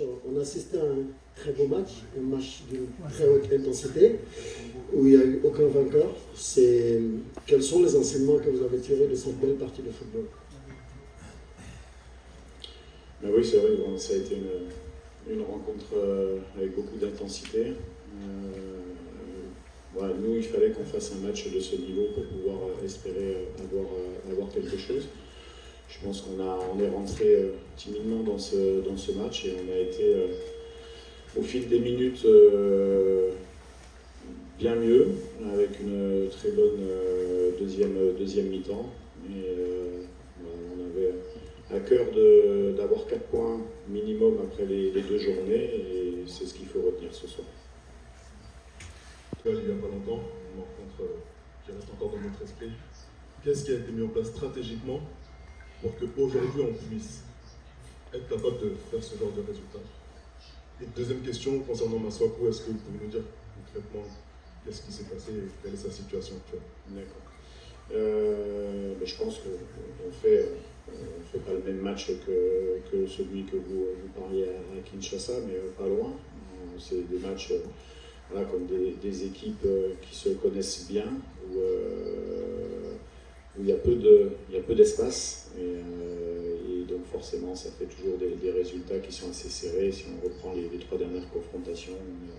On a assisté à un très beau match, un match d'une très haute intensité, où il n'y a eu aucun vainqueur. Quels sont les enseignements que vous avez tirés de cette belle partie de football? Ben oui, c'est vrai, bon, ça a été une rencontre avec beaucoup d'intensité. Voilà, nous, il fallait qu'on fasse un match de ce niveau pour pouvoir espérer avoir quelque chose. Je pense qu'on est rentré timidement dans ce match et on a été, au fil des minutes, bien mieux, avec une très bonne deuxième mi-temps. Et, voilà, on avait à cœur d'avoir 4 points minimum après les 2 journées et c'est ce qu'il faut retenir ce soir. Il n'y a pas longtemps, une rencontre qui reste encore dans notre esprit. Qu'est-ce qui a été mis en place stratégiquement pour qu'aujourd'hui on puisse être capable de faire ce genre de résultat? Et deuxième question concernant Masuaku, est-ce que vous pouvez nous dire concrètement qu'est-ce qui s'est passé et quelle est sa situation actuelle? D'accord. Je pense qu'on fait pas le même match que celui que vous parliez à Kinshasa, mais pas loin. C'est des matchs voilà, comme des équipes qui se connaissent bien, où il y a peu d'espace. Et donc forcément, ça fait toujours des résultats qui sont assez serrés. Si on reprend les 3 dernières confrontations,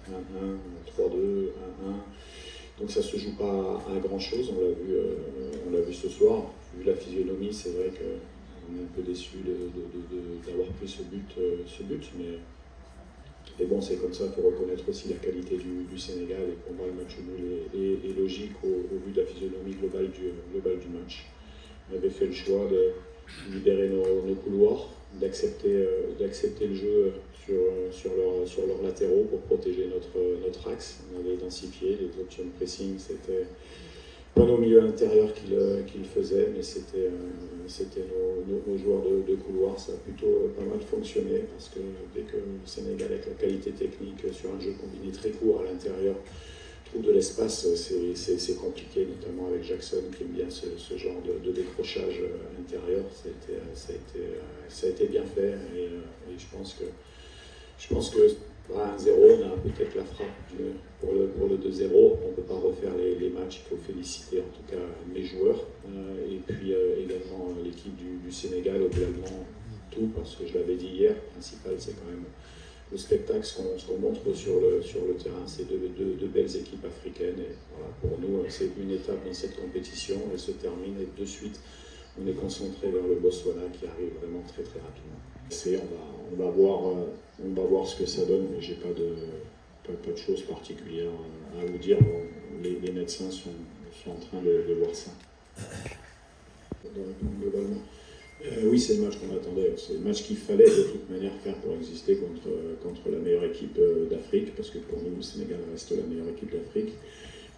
1-1, 3-2, 1-1. Donc ça ne se joue pas à grand-chose, on l'a vu ce soir. Vu la physionomie, c'est vrai qu'on est un peu déçu d'avoir pris ce but, mais bon, c'est comme ça, il faut reconnaître aussi la qualité du Sénégal, et pour moi le match nul est logique au vu de la physionomie globale du match. On avait fait le choix de libérer nos couloirs, d'accepter le jeu sur leurs latéraux pour protéger notre axe. On avait densifié, les options de pressing, c'était pas nos milieux intérieurs qui le faisaient, mais c'était nos joueurs de couloir. Ça a plutôt pas mal fonctionné parce que dès que le Sénégal, avec la qualité technique sur un jeu combiné très court à l'intérieur, trouve de l'espace, c'est compliqué, notamment avec Jackson qui aime bien ce genre de décrochage intérieur. Ça a été bien fait et je pense que à 1-0, on a peut-être la frappe pour le 2-0. On ne peut pas refaire les matchs, il faut féliciter en tout cas mes joueurs et puis également l'équipe du Sénégal, globalement tout, parce que je l'avais dit hier, le principal c'est quand même le spectacle, ce qu'on montre sur le terrain. C'est de belles équipes africaines et voilà, pour nous c'est une étape dans cette compétition, elle se termine et de suite on est concentré vers le Botswana qui arrive vraiment très très rapidement. On va voir ce que ça donne, mais j'ai pas de choses particulières à vous dire. Bon, les médecins sont en train de voir ça. Globalement. Oui, c'est le match qu'on attendait. C'est le match qu'il fallait de toute manière faire pour exister contre la meilleure équipe d'Afrique, parce que pour nous, le Sénégal reste la meilleure équipe d'Afrique.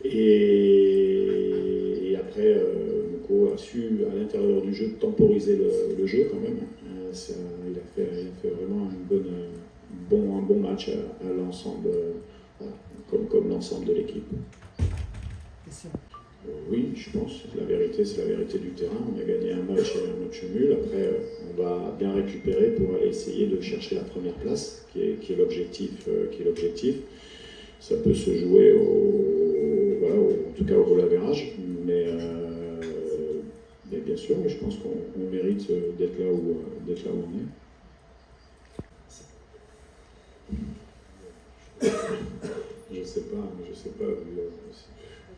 Et après, Moko a su, à l'intérieur du jeu, temporiser le jeu quand même. Il a fait vraiment un bon match à l'ensemble, voilà, comme l'ensemble de l'équipe. Oui, je pense. La vérité, c'est la vérité du terrain. On a gagné un match et un match nul. Après, on va bien récupérer pour aller essayer de chercher la première place, qui est l'objectif. Ça peut se jouer en tout cas au goal average, mais bien sûr, je pense qu'on mérite d'être là où on est.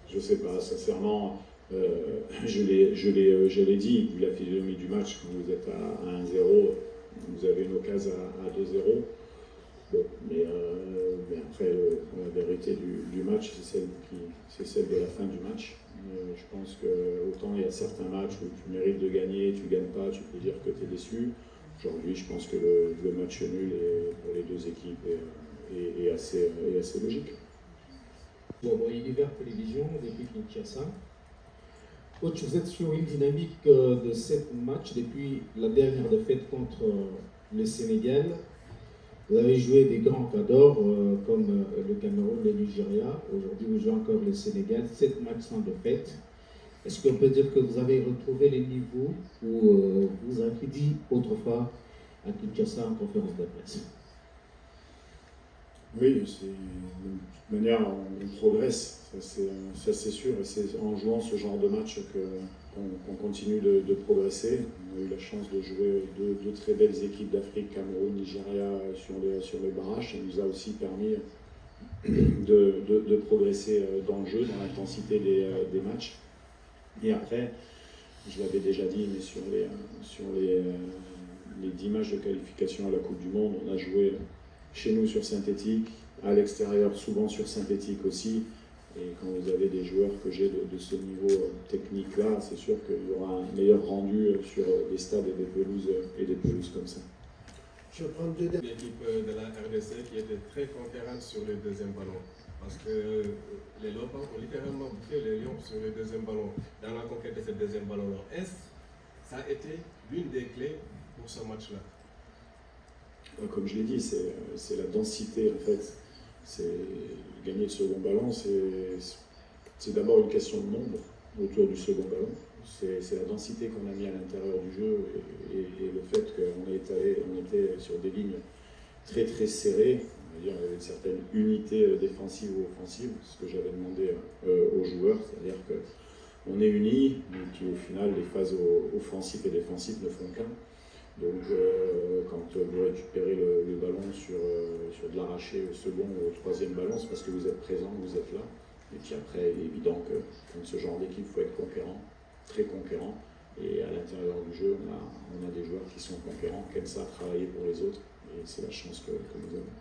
Je sais pas, sincèrement, je l'ai dit, vu la physionomie du match, quand vous êtes à 1-0, vous avez une occasion à 2-0. Bon, mais après, la vérité du match, c'est celle de la fin du match. Je pense que autant il y a certains matchs où tu mérites de gagner, tu ne gagnes pas, tu peux dire que tu es déçu. Aujourd'hui, je pense que le match nul pour les deux équipes est assez logique. Bon, Univers Télévision, depuis Kinshasa. Coach, vous êtes sur une dynamique de 7 matchs depuis la dernière défaite contre le Sénégal. Vous avez joué des grands cadors comme le Cameroun, le Nigeria. Aujourd'hui, vous jouez encore le Sénégal. 7 matchs sans défaite. Est-ce qu'on peut dire que vous avez retrouvé les niveaux où vous avez dit autrefois à Kinshasa en conférence de presse? Oui, de toute manière, on progresse, ça c'est sûr, et c'est en jouant ce genre de match qu'on continue de progresser. On a eu la chance de jouer deux très belles équipes d'Afrique, Cameroun, Nigeria, sur les barrages. Ça nous a aussi permis de progresser dans le jeu, dans l'intensité des matchs. Et après, je l'avais déjà dit, mais sur les 10 matchs de qualification à la Coupe du Monde, on a joué chez nous sur synthétique, à l'extérieur souvent sur synthétique aussi. Et quand vous avez des joueurs que j'ai de ce niveau technique-là, c'est sûr qu'il y aura un meilleur rendu sur des stades et des pelouses comme ça. Je vais prendre deux derniers. L'équipe de la RDC qui était très conquérante sur le deuxième ballon. Parce que les Lopins ont littéralement bouffé les Lions sur le deuxième ballon, dans la conquête de ce deuxième ballon-là. Est-ce que ça a été l'une des clés pour ce match-là? Comme je l'ai dit, c'est la densité en fait. Gagner le second ballon, c'est d'abord une question de nombre autour du second ballon. C'est la densité qu'on a mis à l'intérieur du jeu et le fait qu'on était sur des lignes très très serrées. Il y avait une certaine unité défensive ou offensive, ce que j'avais demandé aux joueurs, c'est-à-dire qu'on est unis, mais qu'au final les phases offensives et défensives ne font qu'un. Donc quand vous récupérez le ballon sur de l'arraché au second ou au troisième ballon, c'est parce que vous êtes présent, vous êtes là. Et puis après, il est évident que dans ce genre d'équipe, il faut être conquérant, très conquérant. Et à l'intérieur du jeu, on a des joueurs qui sont conquérants, qui aiment ça travailler pour les autres. Et c'est la chance que nous avons.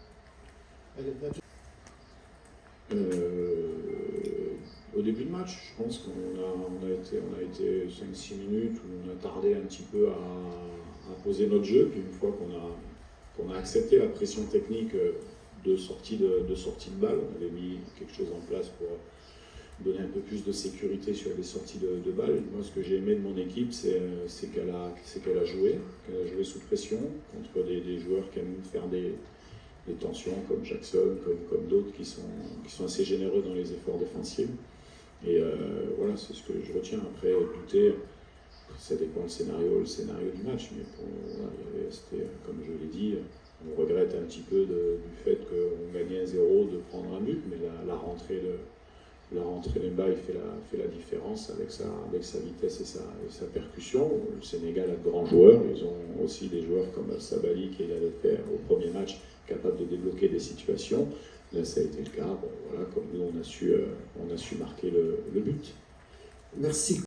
Au début de match, je pense qu'on a été 5-6 minutes où on a tardé un petit peu à poser notre jeu. Puis une fois qu'on a accepté la pression technique de sortie de balle, on avait mis quelque chose en place pour donner un peu plus de sécurité sur les sorties de balles. Moi, ce que j'ai aimé de mon équipe, c'est qu'elle a joué sous pression contre des joueurs qui aiment faire des tensions comme Jackson, comme d'autres qui sont assez généreux dans les efforts défensifs. Et voilà, c'est ce que je retiens. Après, douter, ça dépend du scénario du match. Mais c'était, comme je l'ai dit, on regrette un petit peu du fait qu'on gagnait 1-0, de prendre un but, mais la rentrée de Mbaye fait la différence avec sa vitesse et sa percussion. Le Sénégal a de grands joueurs. Ils ont aussi des joueurs comme Sabali qui l'avait fait au premier match, capable de débloquer des situations. Là, ça a été le cas. Bon, voilà, comme nous, on a su marquer le but. Merci.